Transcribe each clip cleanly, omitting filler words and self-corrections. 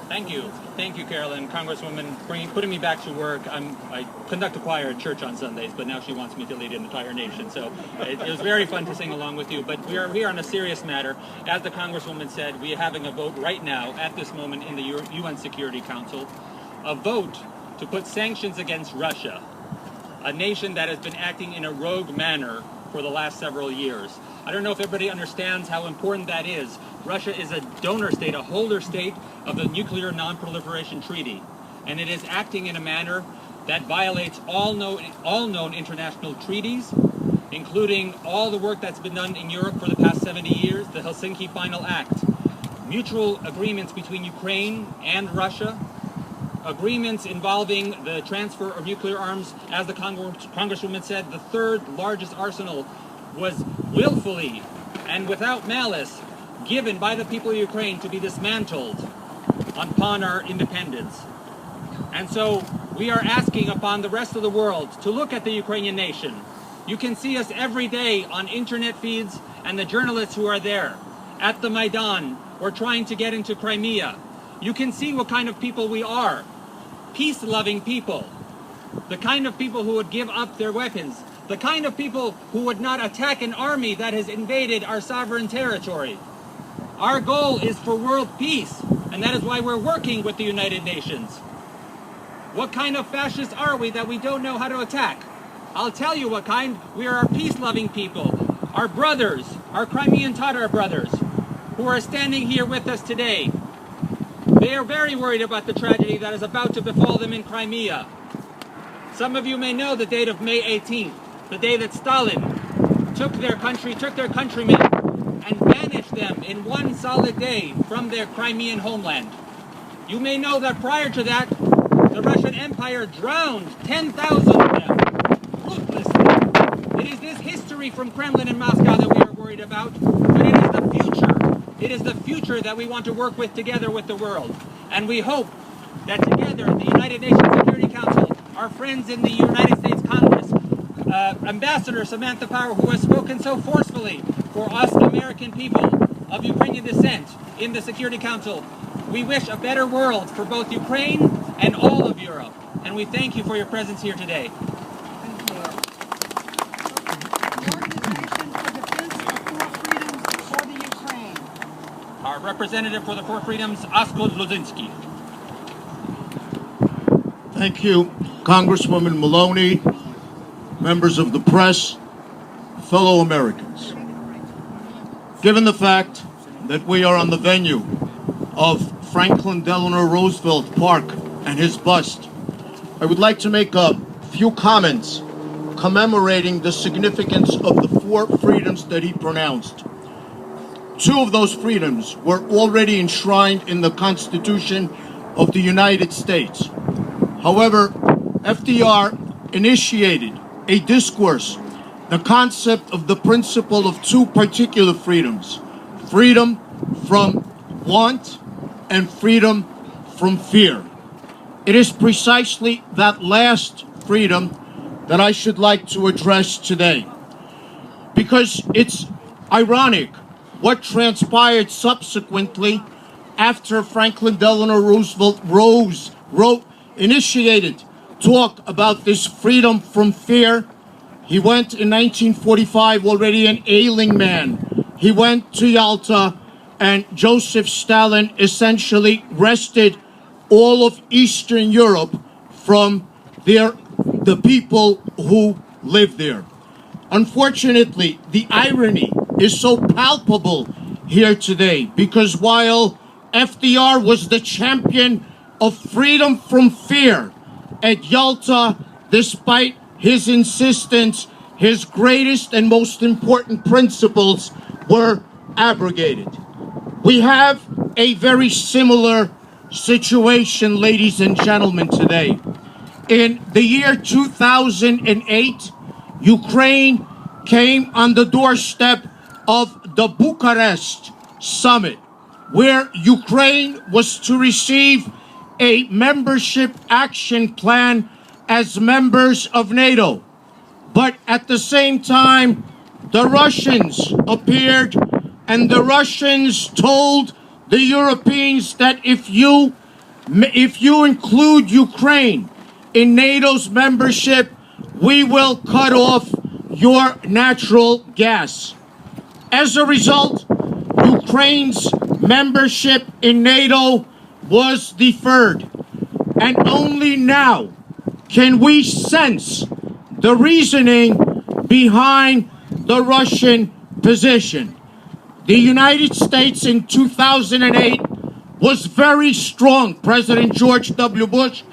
Thank you, Carolyn. Congresswoman, putting me back to work. I conduct a choir at church on Sundays, but now she wants me to lead an entire nation. So it was very fun to sing along with you. But we are here on a serious matter. As the Congresswoman said, we are having a vote right now, at this moment, in the UN Security Council, a vote to put sanctions against Russia, a nation that has been acting in a rogue manner for the last several years. I don't know if everybody understands how important that is. Russia is a donor state, a holder state of the Nuclear Non-Proliferation Treaty, and it is acting in a manner that violates all known international treaties, including all the work that's been done in Europe for the past 70 years, the Helsinki Final Act, mutual agreements between Ukraine and Russia, agreements involving the transfer of nuclear arms. As the Congresswoman said, the third largest arsenal was willfully and without malice given by the people of Ukraine to be dismantled upon our independence. And so we are asking upon the rest of the world to look at the Ukrainian nation. You can see us every day on internet feeds and the journalists who are there at the Maidan or trying to get into Crimea. You can see what kind of people we are. Peace-loving people. The kind of people who would give up their weapons. The kind of people who would not attack an army that has invaded our sovereign territory. Our goal is for world peace, and that is why we're working with the United Nations. What kind of fascists are we that we don't know how to attack? I'll tell you what kind. We are peace-loving people. Our brothers, our Crimean Tatar brothers, who are standing here with us today. They are very worried about the tragedy that is about to befall them in Crimea. Some of you may know the date of May 18th, the day that Stalin took their countrymen, and banished them in one solid day from their Crimean homeland. You may know that prior to that, the Russian Empire drowned 10,000 of them, ruthlessly. It is this history from Kremlin and Moscow that we are worried about, but it is the future. It is the future that we want to work with together with the world. And we hope that together, the United Nations Security Council, our friends in the United States Congress, Ambassador Samantha Power, who has spoken so forcefully for us American people of Ukrainian descent in the Security Council, we wish a better world for both Ukraine and all of Europe. And we thank you for your presence here today. Thank you. The Organization for Defense of Four Freedoms for the Ukraine. Our representative for the Four Freedoms, Oskar Luzinski. Thank you, Congresswoman Maloney, members of the press, fellow Americans. Given the fact that we are on the venue of Franklin Delano Roosevelt Park and his bust, I would like to make a few comments commemorating the significance of the four freedoms that he pronounced. Two of those freedoms were already enshrined in the Constitution of the United States. However, FDR initiated a discourse, the concept of the principle of two particular freedoms: freedom from want and freedom from fear. It is precisely that last freedom that I should like to address today, because it's ironic what transpired subsequently after Franklin Delano Roosevelt initiated talk about this freedom from fear. He went in 1945 already an ailing man. He went to Yalta, and Joseph Stalin essentially wrested all of Eastern Europe from the people who lived there. Unfortunately, the irony is so palpable here today, because while FDR was the champion of freedom from fear at Yalta, despite his insistence, his greatest and most important principles were abrogated. We have a very similar situation, ladies and gentlemen, today. In the year 2008, Ukraine came on the doorstep of the Bucharest summit, where Ukraine was to receive a membership action plan as members of NATO. But at the same time, the Russians appeared, and the Russians told the Europeans that if you If you include Ukraine in NATO's membership, we will cut off your natural gas. As a result, Ukraine's membership in NATO was deferred, and only now can we sense the reasoning behind the Russian position. The United States in 2008 was very strong, President George W. Bush,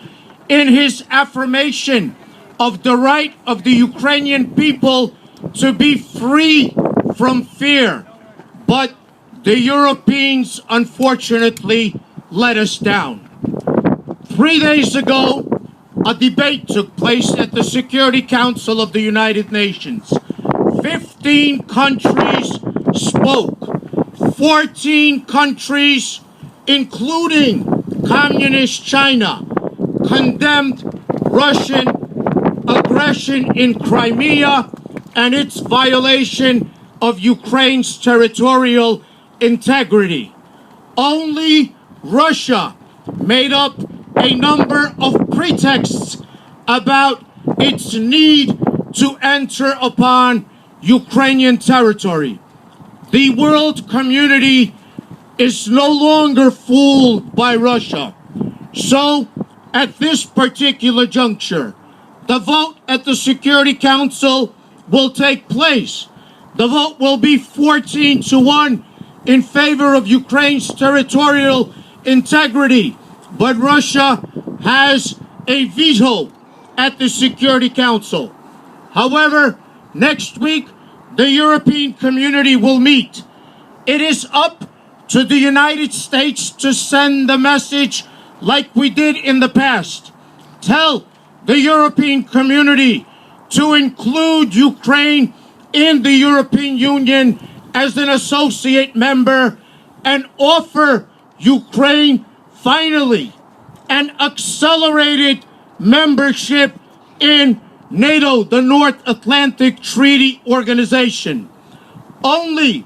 in his affirmation of the right of the Ukrainian people to be free from fear. But the Europeans, unfortunately, let us down. 3 days ago, a debate took place at the Security Council of the United Nations. 15 countries spoke. 14 countries, including Communist China, condemned Russian aggression in Crimea and its violation of Ukraine's territorial integrity. Only Russia made up a number of pretexts about its need to enter upon Ukrainian territory. The world community is no longer fooled by Russia. So, at this particular juncture, the vote at the Security Council will take place. The vote will be 14-1 in favor of Ukraine's territorial integrity, but Russia has a veto at the Security Council. However, next week, the European community will meet. It is up to the United States to send the message like we did in the past. Tell the European community to include Ukraine in the European Union as an associate member and offer Ukraine finally an accelerated membership in NATO, the North Atlantic Treaty Organization. Only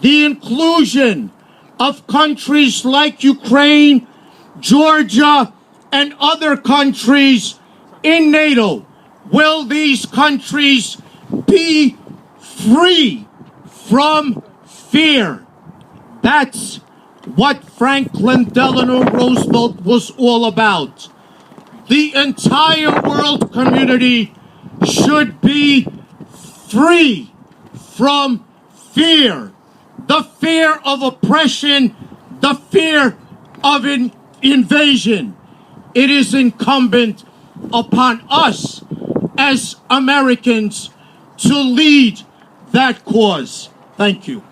the inclusion of countries like Ukraine, Georgia, and other countries in NATO will these countries be free from fear. That's what Franklin Delano Roosevelt was all about. The entire world community should be free from fear. The fear of oppression, the fear of invasion. It is incumbent upon us as Americans to lead that cause. Thank you.